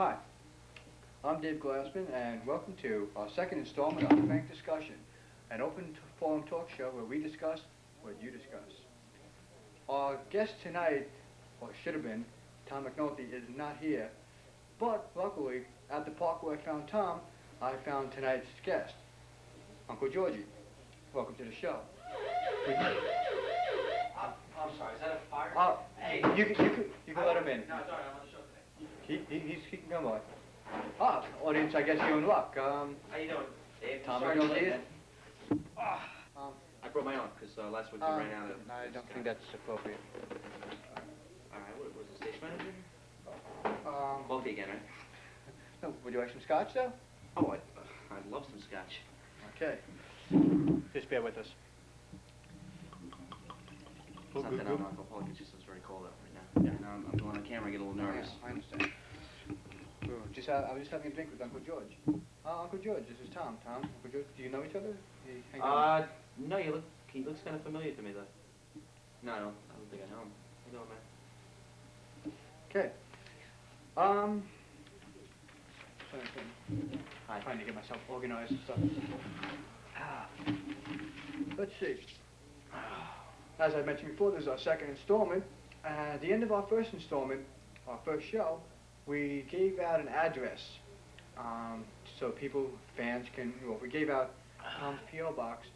Hi, I'm Dave Glassman, and welcome to our second installment of Frank Discussion, an open forum talk show where we discuss what you discuss. Our guest tonight, or should have been, Tom McNulty, is not here, but luckily, at the park where I found Tom, I found tonight's guest, Uncle Georgie. Welcome to the show. I'm sorry, is that a fire? Hey, you can let him in. No, it's all right, I'm on the show today. He can come on. Audience, I guess you're in luck. How you doing, Dave? Tom Sorry to be McNulty late, is? man. I brought my own, because last week we ran out of... I don't think that's appropriate. All right, what was the stage manager? Um, Bulky again, right? no, would you like some scotch, though? Oh, I'd love some scotch. Okay. Just bear with us. It's not that I'm alcoholic, it's just it's very cold out right now. Yeah. And I'm going on camera, I get a little nervous. I understand. I was just having a drink with Uncle George. Uncle George, this is Tom. Tom, Uncle George, do you know each other? No, he looks kind of familiar to me, though. No, I don't think I know him. You know him, man. Okay. Hi. Trying to get myself organized and stuff. Let's see. As I mentioned before, this is our second installment. At the end of our first installment, our first show, we gave out an address. So people, fans can, well, we gave out Tom's P.O. box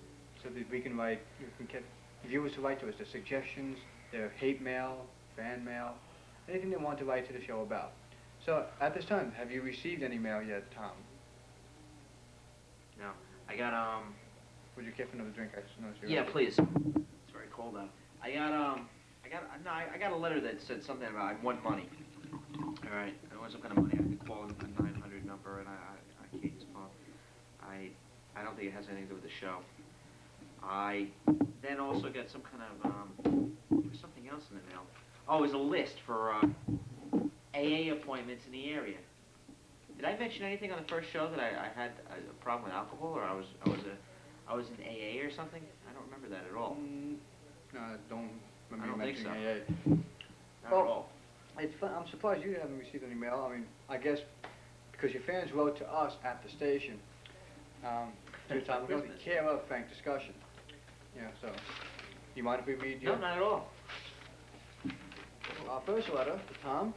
so that we can write, you can get viewers to write to us their suggestions, their hate mail, fan mail, anything they want to write to the show about. So at this time, have you received any mail yet, Tom? No. I got, Would you care for another drink? I just noticed you. Yeah, please. It's very cold out. I got a letter that said something about I want money. All right, I want some kind of money. I had to call a 900 number, and I can't use phone. I don't think it has anything to do with the show. I then also got some kind of something else in the mail. Oh, it was a list for AA appointments in the area. Did I mention anything on the first show that I had a problem with alcohol, or I was in AA or something? I don't remember that at all. No, I don't remember I don't think mentioning so. AA. Not at all. It's fun. I'm surprised you haven't received any mail. I mean, I guess because your fans wrote to us at the station. To Tom, we're going to care of Frank Discussion. Yeah, so, you mind if we read your... No, not at all. Our first letter to Tom.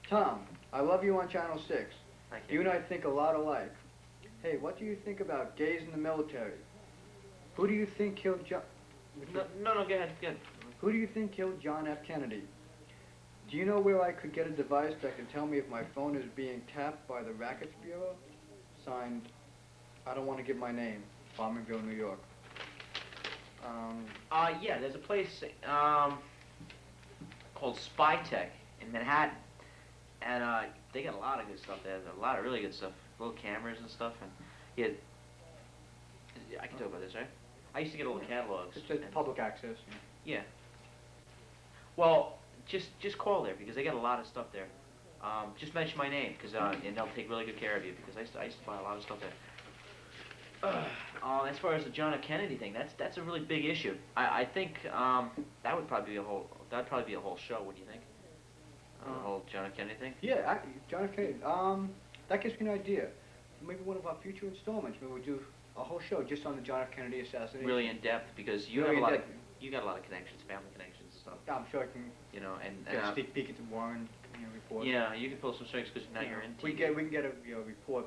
Tom, I love you on Channel 6. Thank You and I think a lot alike. Hey, what do you think about gays in the military? Who do you think killed John... No, go ahead. Who do you think killed John F. Kennedy? Do you know where I could get a device that can tell me if my phone is being tapped by the Rackets Bureau? Signed, I don't want to give my name, Farmingville, New York. Yeah, there's a place called Spytech in Manhattan, and they got a lot of good stuff there. A lot of really good stuff, little cameras and stuff. And yeah, I can talk about this, right? I used to get all the catalogs. It's public access. Yeah. Well, just call there because they got a lot of stuff there. Just mention my name because and they'll take really good care of you because I used to buy a lot of stuff there. As far as the John F. Kennedy thing, that's a really big issue. I think that would probably be a whole show. What do you think? The whole John F. Kennedy thing? Yeah, John F. Kennedy. That gives me an idea. Maybe one of our future installments, maybe we'll do a whole show just on the John F. Kennedy assassination. Really in depth because you Really have a lot in of depth. you got a lot of connections, family connections and stuff. Yeah, I'm sure I can And sneak peek into Warren report. yeah, you can pull some strings because now you're in TV. We can get a report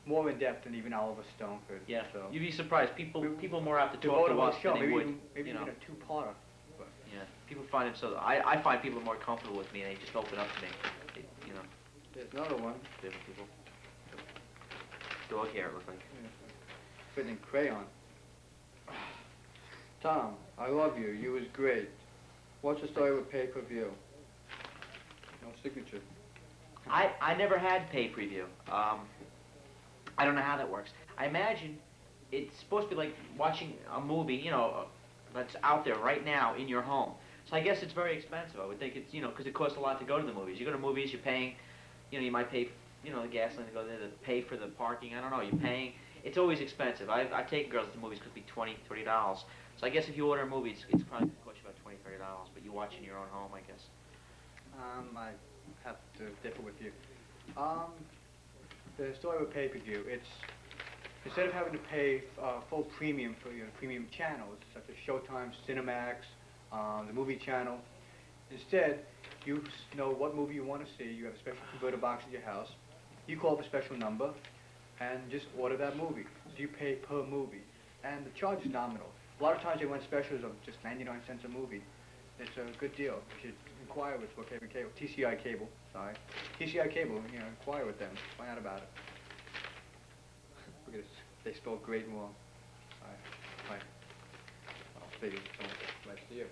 more in depth than even Oliver Stone could. Yeah, So. you'd be surprised. People more apt to Devote talk to a us show. than they Maybe would. even You know. a two-parter. But Yeah, people find it so. I find people are more comfortable with me and they just open up to me. They, there's another one. different people. Dog hair, it looks like. Written in crayon. Tom, I love you. You was great. What's the story with pay-per-view? No signature. I never had pay preview. I don't know how that works. I imagine it's supposed to be like watching a movie, that's out there right now in your home. So I guess it's very expensive. I would think it's, because it costs a lot to go to the movies. You go to movies, you're paying, you might pay, the gasoline to go there, to pay for the parking. I don't know. You're paying. It's always expensive. I've taken girls to the movies. It could be $20, $30. So I guess if you order a movie, it's probably going to cost you about $20, $30. But you watch in your own home, I guess. I have to differ with you. The story with pay-per-view, it's instead of having to pay full premium for your premium channels such as Showtime, Cinemax, the movie channel, instead you know what movie you want to see. You have a special converter box at your house. You call the special number and just order that movie. So you pay per movie, and the charge is nominal. A lot of times they run specials of just 99 cents a movie. It's a good deal. You should inquire with Brookhaven Cable, TCI Cable, sorry. TCI Cable, inquire with them, find out about it. Look at this, they spelled great wrong. Hi. I'll figure it out last year.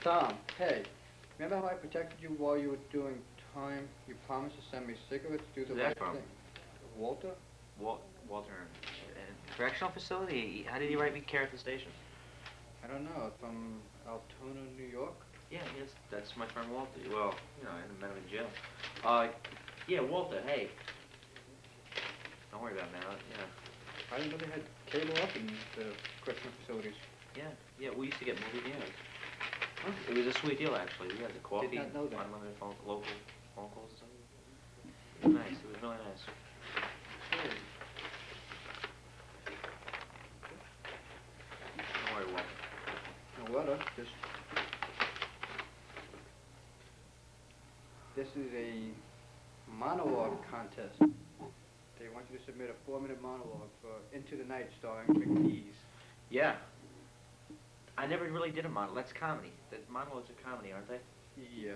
Tom, hey, remember how I protected you while you were doing time? You promised to send me cigarettes, do the Who's right that from? thing. Walter? Walter, correctional facility? How did he write me care at the station? I don't know, from Altoona, New York? Yeah, yes, that's my friend Walter. Well, I haven't met him in jail. Yeah, Walter, hey. Don't worry about it, man. Yeah. I didn't know they had cable up in the correctional facilities. Yeah, we used to get movie deals. Huh? It was a sweet deal, actually. We had the coffee, Did not know that. unlimited local phone calls and something. It was nice. It was really nice. Hey. Don't worry, Walter. No, what, this is a monologue contest. They want you to submit a 4-minute monologue for Into the Night starring Rick Dees. Yeah. I never really did a monologue. That's comedy. The monologues are comedy, aren't they? Yeah.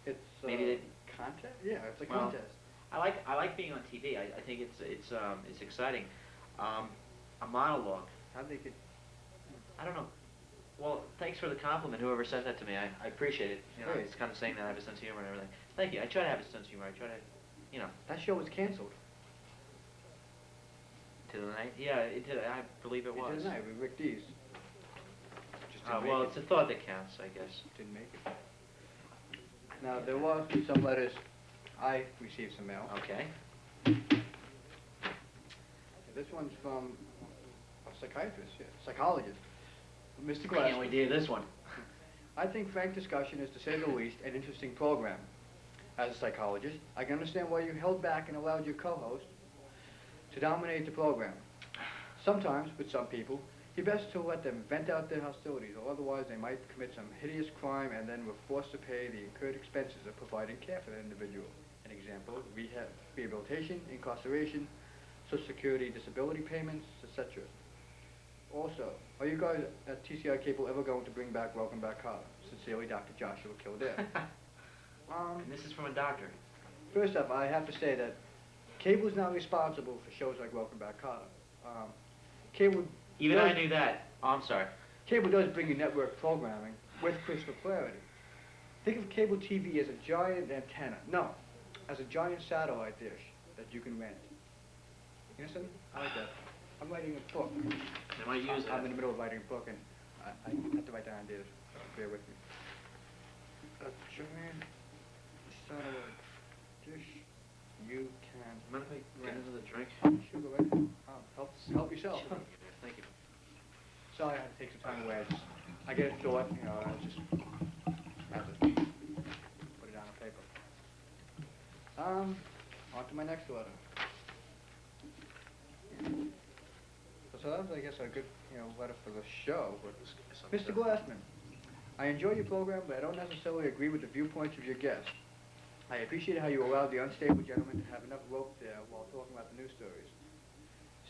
It's Maybe they... contest? Yeah, it's a Well, contest. I like being on TV. I think it's exciting. A monologue. How they could... I don't know. Well, thanks for the compliment, whoever sent that to me. I appreciate it. Hey. It's kind of saying that I have a sense of humor and everything. Thank you. I try to have a sense of humor. I try to, That show was canceled. To the night. Yeah, it did. I believe it was. Into the Night with Rick Dees. Just didn't Well, make it's a thought that counts, I guess. Didn't make it. Now, there were some letters. I received some mail. Okay. This one's from a psychiatrist, psychologist, Mr. I Glass. can't wait to hear this one. I think frank discussion is, to say the least, an interesting program. As a psychologist, I can understand why you held back and allowed your co-host to dominate the program. Sometimes, with some people, it's best to let them vent out their hostilities, or otherwise they might commit some hideous crime and then were forced to pay the incurred expenses of providing care for that individual. An example, rehabilitation, incarceration, Social Security disability payments, etc. Also, are you guys at TCI Cable ever going to bring back Welcome Back Carter? Sincerely, Dr. Joshua Kildare. And this is from a doctor. First up, I have to say that Cable is not responsible for shows like Welcome Back Carter. Cable Even does, I knew that. Oh, I'm sorry. Cable does bring you network programming with crystal clarity. Think of cable TV as a giant antenna. No, as a giant satellite dish that you can rent. You understand? I like that. I'm writing a book. They might use I'm that. in the middle of writing a book, and I have to write down ideas. Bear with me. A giant satellite dish you can Mind if I get rent. another drink? Sure, go right ahead. Help yourself. Thank you. Sorry, I had to take some time away. I get a thought, I just have to put it down on paper. On to my next letter. So that was, I guess, a good, letter for the show. Mr. Glassman, I enjoy your program, but I don't necessarily agree with the viewpoints of your guests. I appreciate how you allowed the unstable gentleman to have enough rope there while talking about the news stories.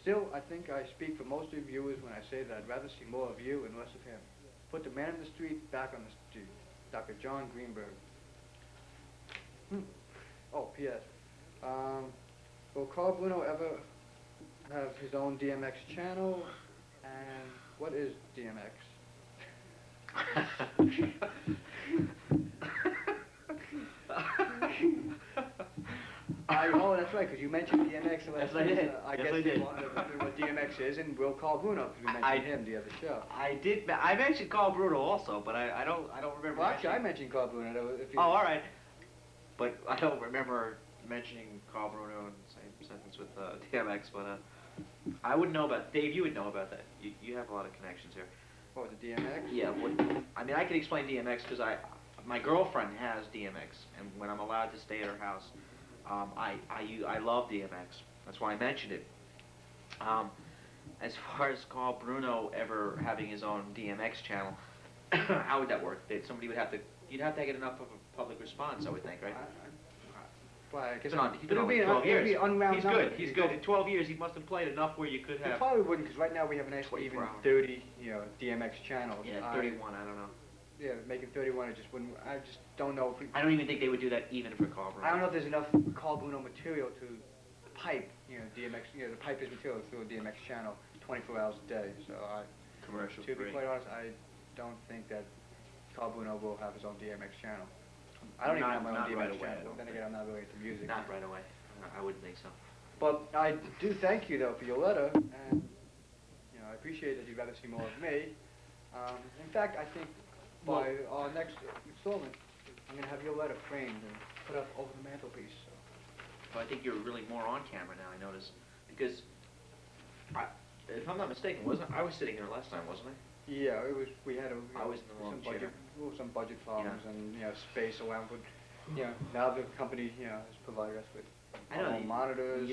Still, I think I speak for most of your viewers when I say that I'd rather see more of you and less of him. Put the man in the street back on the street. Dr. John Greenberg. Oh, P.S. Will Carl Bruno ever have his own DMX channel? And what is DMX? Oh, that's right, because you mentioned DMX the last Yes, I did. I Yes, guess I you did. wanted to know what DMX is, and Will Carl Bruno, because we mentioned him the other show. I did. I mentioned Carl Bruno also, but I don't remember. Well, actually, I mentioned Carl Bruno. If you, Oh, all right. But I don't remember mentioning Carl Bruno in the same sentence with DMX. But I wouldn't know about Dave. You would know about that. You have a lot of connections here. What was it, DMX? Yeah, I mean, I can explain DMX because my girlfriend has DMX, and when I'm allowed to stay at her house, I love DMX. That's why I mentioned it. As far as Carl Bruno ever having his own DMX channel, how would that work? Somebody would have to, you'd have to get enough of a public response, I would think, right? Well, I guess He's been on like 12 it'll years. be unround He's number. good. He's good. In 12 years, he must have played enough where you could It have. probably wouldn't, because right now we have a nice 24 even hours. 30, DMX channels. Yeah, 31. I don't know. Yeah, making 31, it just wouldn't. I just don't know if we. I don't even think they would do that even for Carl Bruno. I don't know if there's enough Carl Bruno material to pipe, DMX. The pipe his material through a DMX channel 24 hours a day. So Commercial to free. be quite honest, I don't think that Carl Bruno will have his own DMX channel. I don't even have my own Not DMX right away, channel. But then again, I'm not really into music. Not right away. I wouldn't think so. But I do thank you though for your letter, and I appreciate that you'd rather see more of me. In fact, I think by our next installment, I'm going to have your letter framed and put up over the mantelpiece. So. But I think you're really more on camera now, I notice. Because, if I'm not mistaken, I was sitting here last time, wasn't I? Yeah, it was. We had I was in the wrong chair. Some budget problems and space allowed. But now the company has provided us with our own monitors.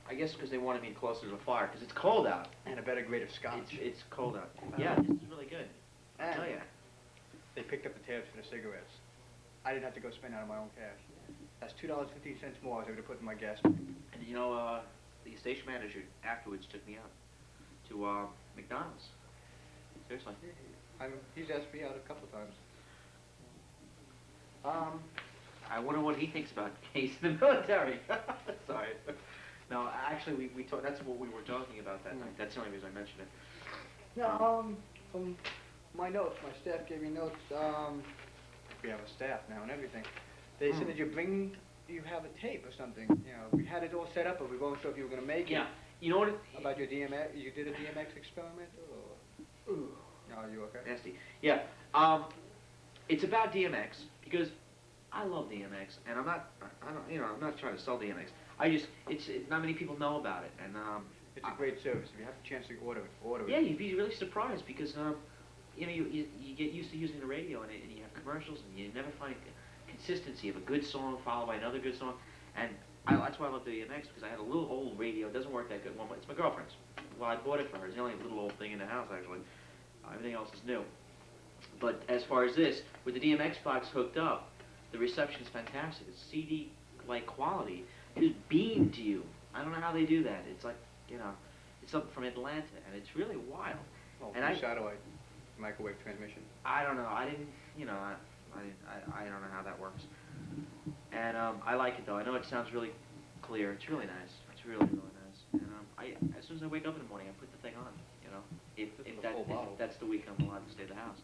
I guess because they wanted me closer to the fire, because it's cold out. And a better grade of scotch. It's cold out. Yeah, this is really good. I tell ya. They picked up the tabs for the cigarettes. I didn't have to go spend out of my own cash. That's $2.15 more I was able to put in my gas tank. And the station manager afterwards took me out to McDonald's. Seriously. He's asked me out a couple of times. I wonder what he thinks about case in the military. Sorry. No, actually, we talked. That's what we were talking about that night. That's the only reason I mentioned it. No, from my notes, my staff gave me notes. We have a staff now and everything. They said that you have a tape or something. We had it all set up, but we weren't sure if you were going to make it. Yeah. You know what? About your DMX, you did a DMX experiment, or? Ooh. No, are you okay? Nasty. Yeah. It's about DMX because I love DMX, and I'm not trying to sell DMX. It's not many people know about it, and it's a great service. If you have a chance to order it. Yeah, you'd be really surprised because you get used to using the radio and you have commercials and you never find consistency of a good song followed by another good song, and that's why I love the DMX because I had a little old radio. It doesn't work that good. Well, it's my girlfriend's. Well, I bought it for her. It's the only little old thing in the house actually. Everything else is new. But as far as this, with the DMX box hooked up, the reception is fantastic. It's CD-like quality. It is beamed to you. I don't know how they do that. It's like, it's something from Atlanta, and it's really wild. Oh, and satellite microwave transmission. I don't know. I didn't, I don't know how that works. And I like it though. I know it sounds really clear. It's really nice. It's really, really nice. And as soon as I wake up in the morning, I put the thing on. If that's the week I'm allowed to stay at the house.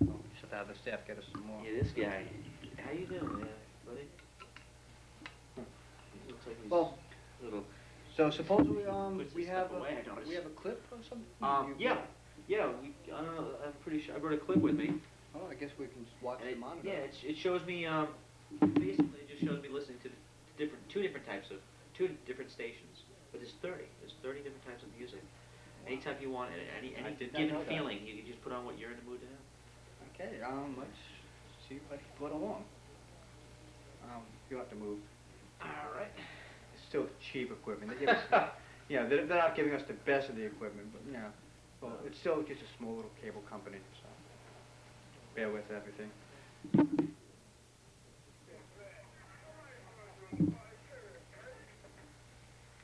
We should have the staff get us some more. Yeah, this guy. How you doing, buddy? He looks like he's a little. So supposedly puts we his have stuff away, I noticed. we have a clip or something. Yeah. I don't know. I'm pretty sure I brought a clip with me. Oh, I guess we can just watch the monitor. Yeah, it shows me. Basically, it just shows me listening to two different stations. But there's 30. There's 30 different types of music. Anytime you want, any given feeling, you can just put on what you're in the mood to have. Okay, let's see if I can put along. You'll have to move. All right. It's still cheap equipment. They give us, they're not giving us the best of the equipment, but well, it's still just a small little cable company, so bear with everything.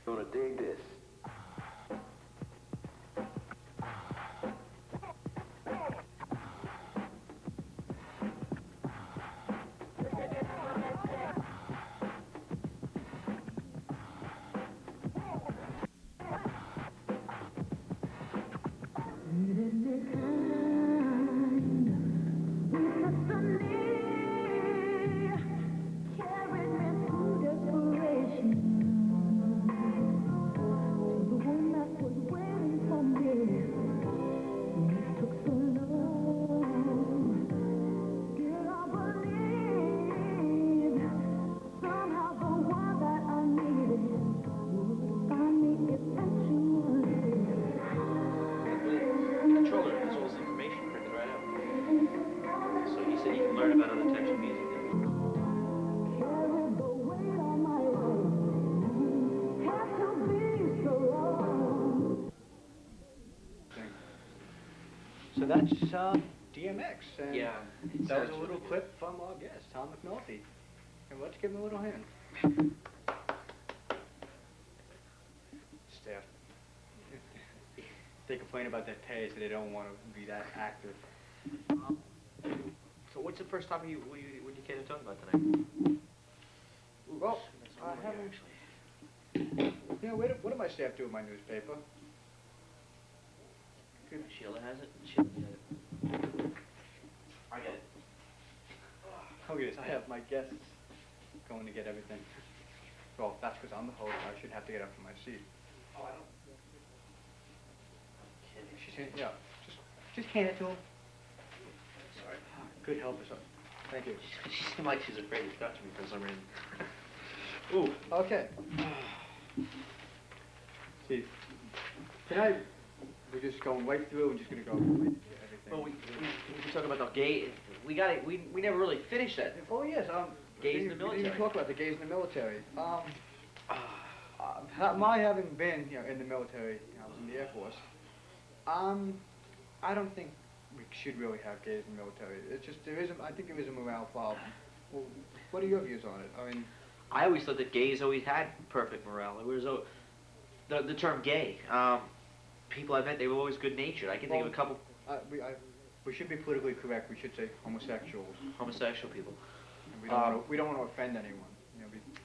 Gonna dig this. So that's DMX, and Yeah. it that was sounds a little really good. clip from our guest, Tom McNulty. And let's give him a little hand. Staff. They complain about their pay, so they don't want to be that active. So what's the first topic what you care to talk about tonight? Well, That's I all here, haven't. actually. You know, what do my staff do with my newspaper? Good. Sheila has it. Sheila got it. I got it. Oh yes, I have my guests going to get everything. Well, that's because I'm the host. I should have to get up from my seat. Oh, I don't. She's saying, yeah, just hand it to him. Sorry. Good help or something. Thank you. She seemed like she's afraid to touch me for some reason. Ooh. Okay. See, tonight we're just going right through. We're just gonna go right through everything. Well, we talk about the gay. We never really finished that. Oh yes, Gays in the we didn't military. even talk about the gays in the military. My having been, in the military, I was in the Air Force. I don't think we should really have gays in the military. It's just I think there is a morale problem. Well, what are your views on it? I mean, I always thought that gays always had perfect morale. It was the term gay. People I met, they were always good natured. I can think of a couple we should be politically correct. We should say homosexuals. homosexual people. And we don't want to offend anyone.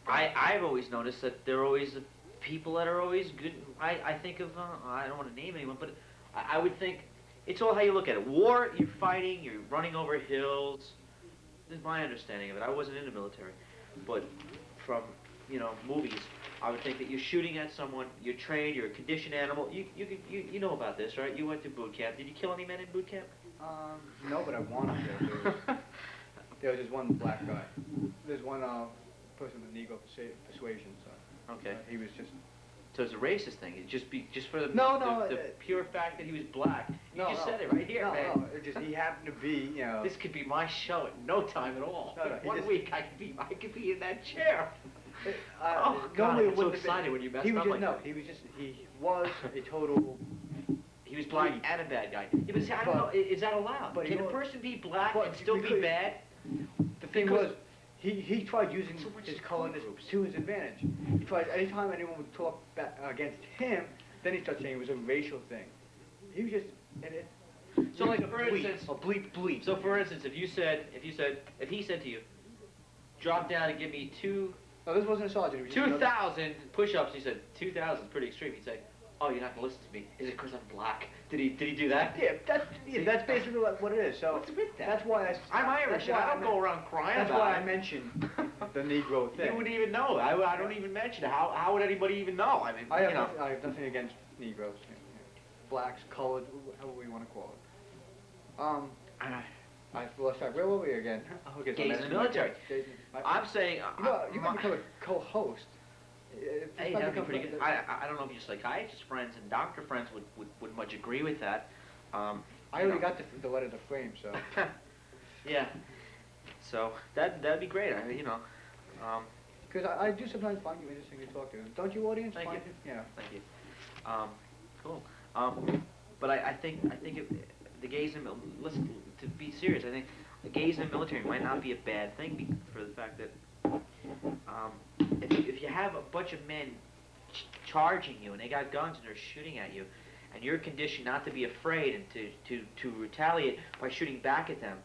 I've always noticed that there are always the people that are always good. I think of I don't want to name anyone, but I would think it's all how you look at it. War, you're fighting, you're running over hills. This is my understanding of it. I wasn't in the military, but from movies, I would think that you're shooting at someone. You're trained. You're a conditioned animal. You know about this, right? You went to boot camp. Did you kill any men in boot camp? No, but I wanted to. There was just one black guy. There's one person with Negro persuasion. So Okay. he was just. So it's a racist thing. It's just for the No, the pure fact that he was black. You No, just no. said it right here, No, man. no, it just he happened to be, This could be my show at no time at all. No, no, he One just- week I could be in that chair. Oh, God, normally I'm it so wouldn't have been- excited when you messed he was up just, like no, that. he was a total. He was black Bleed. and a bad guy. Yeah, but see, I don't know. Is that allowed? but Can you a know- person be black but and still be because- bad? The thing Because- was, he tried using So much his is colorness groups. to his advantage. He tried anytime anyone would talk back against him, then he started saying it was a racial thing. He was just and it. So, like, for instance, a bleep. So, for instance, if he said to you, drop down and give me No, this wasn't a sergeant. It was just another- 2,000 push-ups, he said 2,000 is pretty extreme. He'd say, oh, you're not gonna listen to me. Is it because I'm black? Did he do that? Yeah, that's basically what it is. So What's with that? that's why I'm Irish that's and why I don't meant- go around crying That's about why it. I mentioned the Negro thing. You wouldn't even know. I don't even mention it. How would anybody even know? I mean, I have nothing against Negroes, blacks, colored, however we want to call it. I lost track. Where were we again? Okay, so Gays in that's the my- military. gays in- I'm saying. you can become a co-host. Hey, that'd be pretty good. I don't know if your psychiatrist friends and doctor friends would much agree with that. I already got the letter to frame, so. Yeah. So that'd be great. Because I do sometimes find you interesting to talk to. Don't you, audience? Thank find you. it? Yeah. Thank you. Cool. But I think the gays in listen, to be serious, I think the gays in the military might not be a bad thing for the fact that if you have a bunch of men charging you and they got guns and they're shooting at you, and you're conditioned not to be afraid and to retaliate by shooting back at them,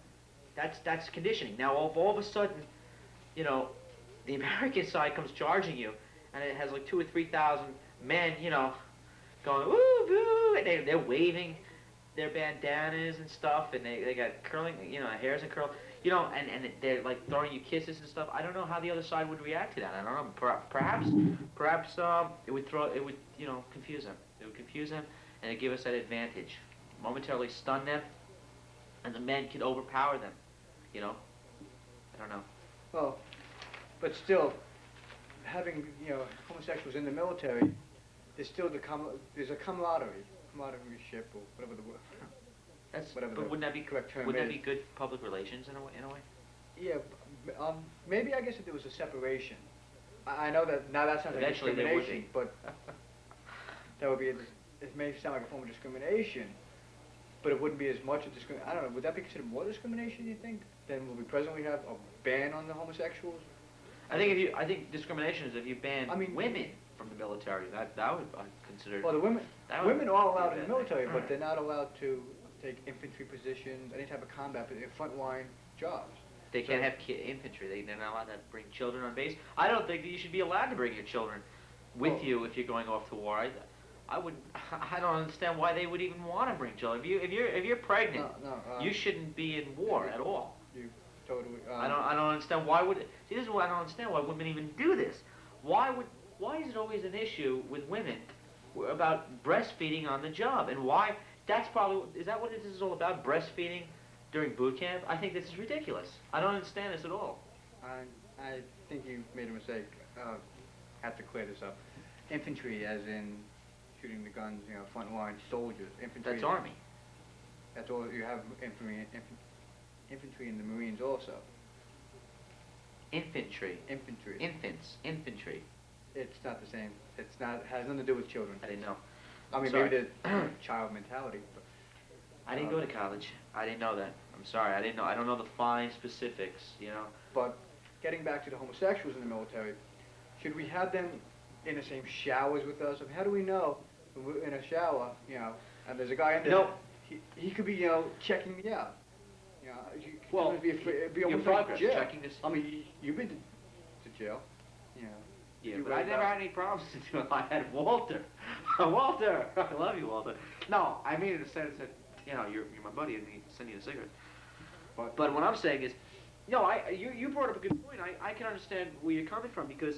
that's conditioning. Now all of a sudden, the American side comes charging you, and it has like 2,000 or 3,000 men, going woo boo, and they're waving their bandanas and stuff, and they got curling, hairs and curls, and they're like throwing you kisses and stuff. I don't know how the other side would react to that. I don't know. Perhaps it would confuse them. It would confuse them, and it'd give us that advantage. Momentarily stun them, and the men could overpower them. I don't know. Well, but still, having homosexuals in the military, there's still there's a camaraderie or whatever the word. Whatever But the wouldn't that be correct term Wouldn't that is. be good public relations in a way? Yeah, maybe I guess if there was a separation. I know that now that sounds like Eventually there would discrimination, but that would be it may sound like a form of discrimination. but it wouldn't be as much a I don't know, would that be considered more discrimination, you think, than what we presently have, a ban on the homosexuals? I think discrimination is if you ban I mean- women from the military. That would I consider. Well, the women, That would women are allowed be in a the bad thing. military, but they're not allowed to take infantry positions, any type of combat, frontline jobs. They So- can't have infantry. They're not allowed to bring children on base. I don't think that you should be allowed to bring your children with Well- you if you're going off to war. I would. I don't understand why they would even want to bring children. If you're pregnant, No, you shouldn't be in war at all. You totally. I don't understand why would. See, this is why I don't understand why women even do this. Why is it always an issue with women about breastfeeding on the job, and why? That's probably, is that what this is all about? Breastfeeding during boot camp? I think this is ridiculous. I don't understand this at all. I think you made a mistake. Have to clear this up. Infantry, as in shooting the guns, frontline soldiers. Infantry. That's Army. That's all. You have infantry in the Marines also. Infantry. Infantry. Infantry. It's not the same. It's not. Has nothing to do with children. I didn't know. I mean, Sorry. maybe the child mentality. But, I didn't go to college. I didn't know that. I'm sorry. I didn't know. I don't know the fine specifics, But getting back to the homosexuals in the military, should we have them in the same showers with us? I mean, how do we know when we're in a shower, and there's a guy in there? No. He could be, checking me out. Well, it'd be your almost like progress, jail. checking this. I mean, you've been to jail. Yeah, You but read I never about- had any problems until I had Walter. Walter, I love you, Walter. No, I mean in the sense that you're my buddy and he send you the cigarettes. But what I'm saying is, you brought up a good point. I can understand where you're coming from because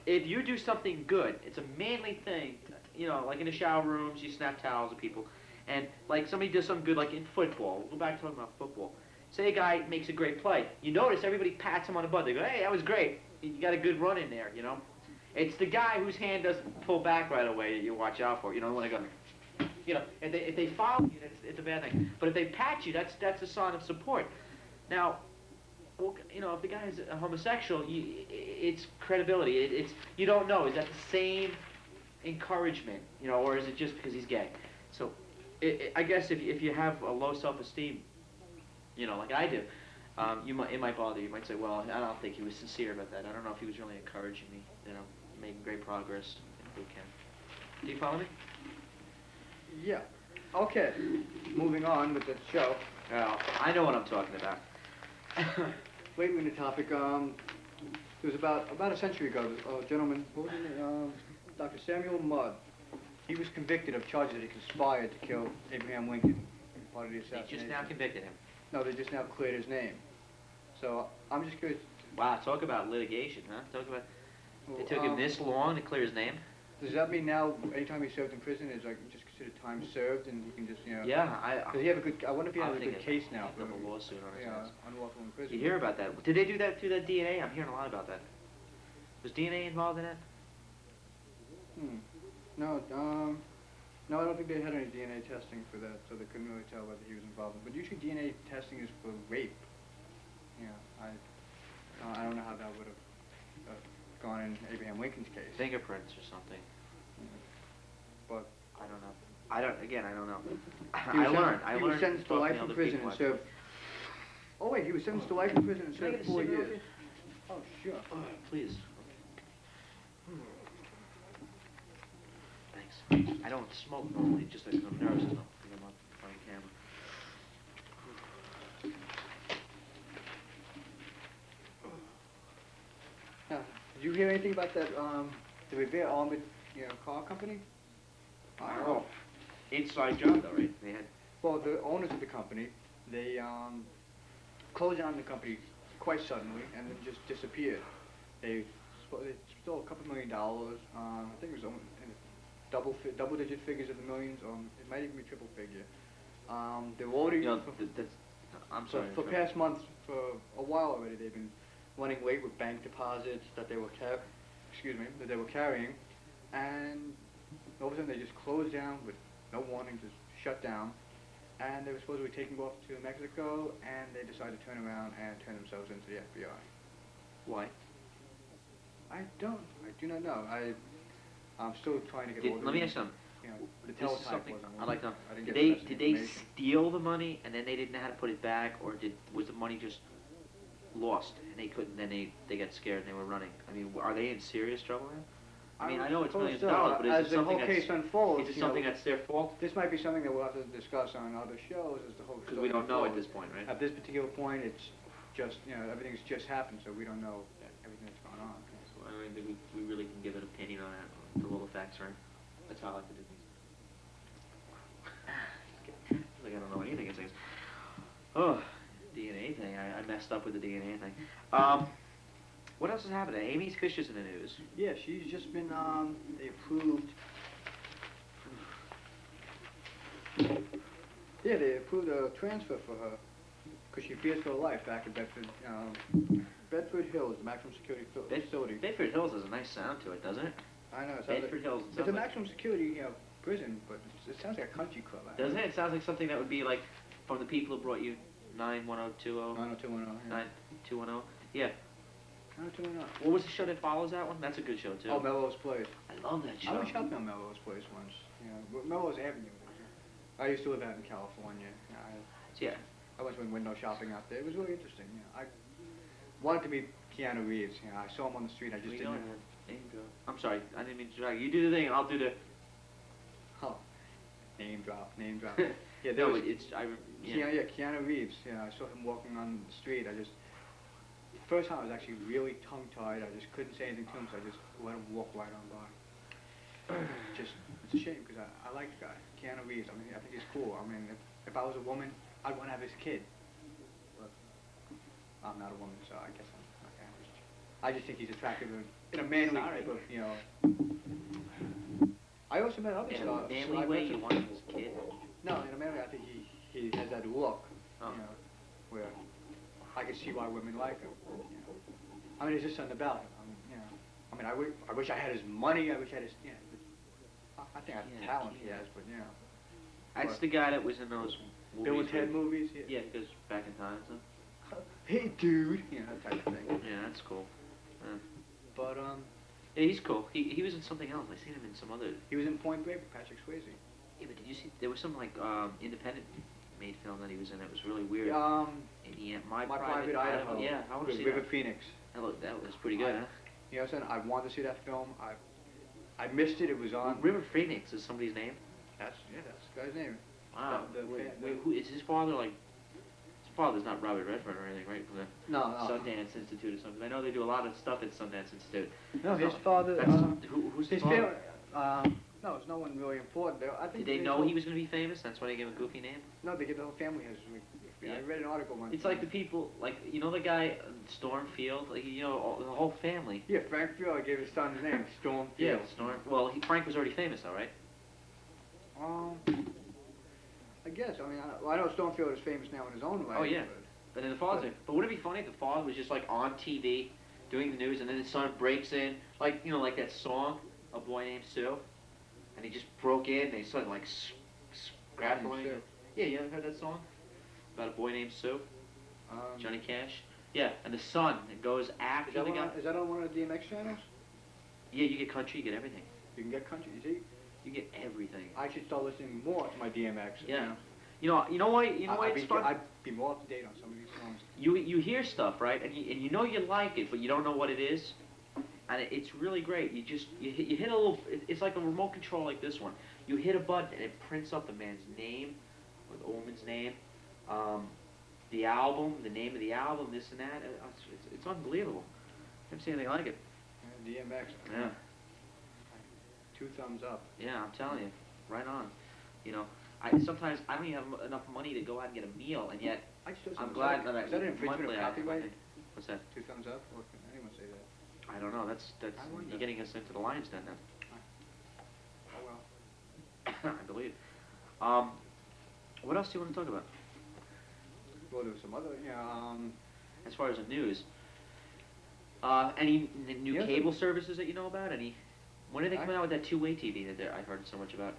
if you do something good, it's a manly thing. Like in the shower rooms, you snap towels of people, and like somebody does something good, like in football. We'll go back to talking about football. Say a guy makes a great play. You notice everybody pats him on the butt. They go, "Hey, that was great. You got a good run in there." It's the guy whose hand doesn't pull back right away that you watch out for. When they go, if they follow you, it's a bad thing. But if they pat you, that's a sign of support. Now, if the guy is a homosexual, it's credibility. It's you don't know. Is that the same encouragement, or is it just because he's gay? So, I guess if you have a low self-esteem, like I do, it might bother you. You might say, well, I don't think he was sincere about that. I don't know if he was really encouraging me, making great progress in boot camp. Do you follow me? Yeah. Okay. Moving on with the show. Well, I know what I'm talking about. Later in the topic, there was about a century ago, a gentleman, what was his name? Dr. Samuel Mudd. He was convicted of charges that he conspired to kill Abraham Lincoln, part of the They assassination. just now convicted him. No, they just now cleared his name. So I'm just curious. Wow, talk about litigation, huh? Talk about. It took him um, this long to clear his name. Does that mean now, anytime he served in prison, is like just considered time served, and he can just Yeah, Does he have a good? I wonder if he has I'm a good thinking case now for of a lawsuit on his hands. unlawful in prison. You hear about that? Did they do that through that DNA? I'm hearing a lot about that. Was DNA involved in it? No, no, I don't think they had any DNA testing for that, so they couldn't really tell whether he was involved. But usually DNA testing is for rape. I don't know how that would have gone in Abraham Lincoln's case. Fingerprints or something. But I don't know. I don't know. he was I He learned was sentenced to talking life in other prison people and I served. Oh wait, he was sentenced to life in prison and Can I served get a 4 cigarette years. Oh sure. Oh, please. Thanks. I don't smoke normally, just like I'm nervous enough because I'm on camera. Now, did you hear anything about that? The Revere Armored, car company? I don't know. Inside job though, right? They had. Well, the owners of the company, they closed down the company quite suddenly and then just disappeared. They stole a couple $1 million. I think it was in double-digit figures of the millions. It might even be triple figure. They were already I'm sorry. for past months, for a while already, they've been running late with bank deposits that they were carrying, and all of a sudden they just closed down with no warning, just shut down. And they were supposed to be taking off to Mexico, and they decided to turn around and turn themselves into the FBI. Why? I do not know. I'm still trying to get hold of Let me them. ask you something. you know, the This is teletype something wasn't. I'd like to. I didn't Did get the they best did they information. steal the money and then they didn't know how to put it back, or was the money just lost and they couldn't? Then they got scared and they were running. I mean, are they in serious trouble now? I mean, I know it's suppose millions so. of dollars, but is As it the something whole case unfolds, is it you know, something that's their fault? this might be something that we'll have to discuss on other shows as the whole. Because story we don't know at unfolds. this point, right? At this particular point, it's just, you know, everything's just happened, so we don't know everything that's going on. So I don't think we really can give an opinion on that until all the facts are in. That's how I like to do things. Like I don't know anything. It's like, oh, DNA thing. I messed up with the DNA thing. What else is happening? Amy Fisher's in the news. Yeah, she's just been, they approved. Yeah, they approved a transfer for her, because she fears for her life back in Bedford, Bedford Hills, the maximum security facility. Bedford Hills has a nice sound to it, doesn't it? I know, it sounds Bedford like, Hills. It it's sounds a like, maximum security, you know, prison, but it sounds like a country club. doesn't it? It sounds like something that would be like from the people who brought you 91020. 90210. 9210. Yeah. 90210. What was the show that follows that one? That's a good show too. Oh, Melrose Place. I love that show. I went shopping on Melrose Place once. You know, Melrose Avenue. I used to live out in California. Yeah. I went window shopping out there. It was really interesting. You know, I wanted to meet Keanu Reeves. You know, I saw him on the street. I just We didn't. don't have name drop. I'm sorry, I didn't mean to drag you. You do the thing, I'll do the. Oh, name drop, name drop. Yeah, there No, was. but it's yeah. Keanu Reeves. Yeah, I saw him walking on the street. I just. First time I was actually really tongue-tied. I just couldn't say anything to him, so I just let him walk right on by. Just, it's a shame because I like the guy, Keanu Reeves. I mean, I think he's cool. I mean, if I was a woman, I'd want to have his kid. But I'm not a woman, so I guess I'm not gonna. I just think he's attractive in a manly type of, you know. I also met other In a stars. manly way, you want his kid. No, in a manly, I think he has that look, Oh. you know, where I can see why women like him. You know. I mean, there's just something about him. I mean, you know. I mean, I wish I had his money. I wish I had his. You know, I think I have Yeah, talent he yeah. has, but you know. That's What? the guy that was in those movies. Bill and Ted where- movies. Yeah, he goes back in time. So. Hey, dude. You know, that type of thing. Yeah, that's cool. But Yeah, he's cool. He was in something else. I seen him in some other. he was in Point Break with Patrick Swayze. Yeah, but did you see? There was some like independent made film that he was in. It was really weird. And he had My Private Idaho. Yeah, I want to with see River that. Phoenix. That was pretty good, huh? You know, son, I wanted to see that film. I missed it. It was on. River Phoenix is somebody's name. That's the guy's name. Wow. The- Wait, who is his father? Like, his father's not Robert Redford or anything, right? From the No, Sundance Institute or something. I know they do a lot of stuff at Sundance Institute. No, his father. That's, who's his His father? family. No, it's no one really important. I think Did they know he was going to be famous? That's why they gave him a goofy name? No, they give the whole family has. Yeah. I read an article once. It's like the people, like, you know the guy, Stormfield? Like, you know, the whole family. Yeah, Frank Field gave his son's name, Stormfield. Yeah, Storm. Well, Frank was already famous, though, right? I guess. I mean, I know Stormfield is famous now in his own way. Oh, yeah. But then the father, but wouldn't it be funny if the father was just like on TV doing the news and then his son breaks in, like, you know, like that song, A Boy Named Sue? And he just broke in and he started like scrapping. Sue. Yeah, you ever heard that song? About a boy named Sue? But, Johnny Cash? Yeah, and the son goes after the guy. Is that on one of the DMX channels? Yeah, you get country, you get everything. You can get country. You see, You get everything. I should start listening more to my DMX. Yeah. You know why it's fun? I'd be more up to date on some of these songs. You hear stuff, right? And you know you like it, but you don't know what it is. And it's really great. You hit a little. It's like a remote control like this one. You hit a button and it prints up the man's name, or the woman's name, the album, the name of the album, this and that. It's unbelievable. Never seen anything like it. Yeah, DMX. Yeah. 2 thumbs up. Yeah, I'm telling you, right on. You know, sometimes I don't even have enough money to go out and get a meal, and yet I just I'm glad that is that an infringement monthly of copyright? What's that? 2 thumbs up? Or can anyone say that? I don't know. That's I wonder. you're getting us into the lion's den now. Oh well. I believe. What else do you want to talk about? Well, there was some other, As far as the news, any new Yeah. cable services that you know about? When are they coming out with that two-way TV that I've heard so much about?